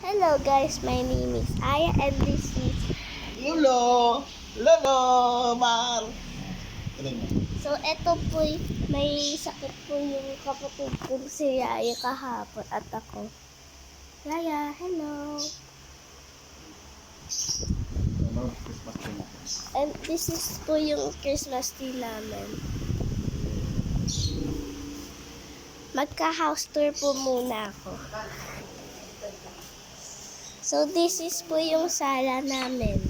Hello guys, my name is Aya and this is Lolo! Lolo! Mar! So eto po, may sakit po yung kapatid ko si Yaya kahapon at ako. Yaya, hello! And this is po yung Christmas tree namin. Magka-house tour po muna ako. So this is po yung sala namin.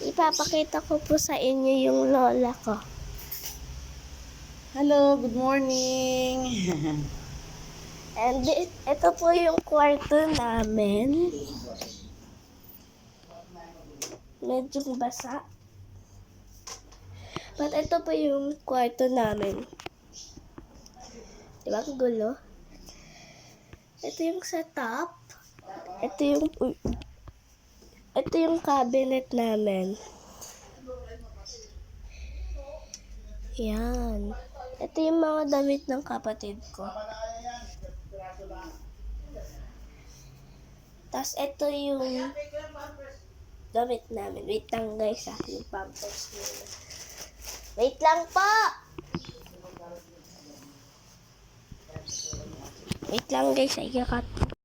Ipapakita ko po sa inyo yung lola ko. Hello, good morning! And ito po yung kwarto namin. Medyo basa. But ito po yung kwarto namin. Diba ang gulo? Ito yung sa top. Ito yung cabinet namin. Yan. Ito yung mga damit ng kapatid ko. Tapos ito yung damit namin. Wait lang guys yung pampers nila. Wait lang po! Wait lang guys, ay kakat.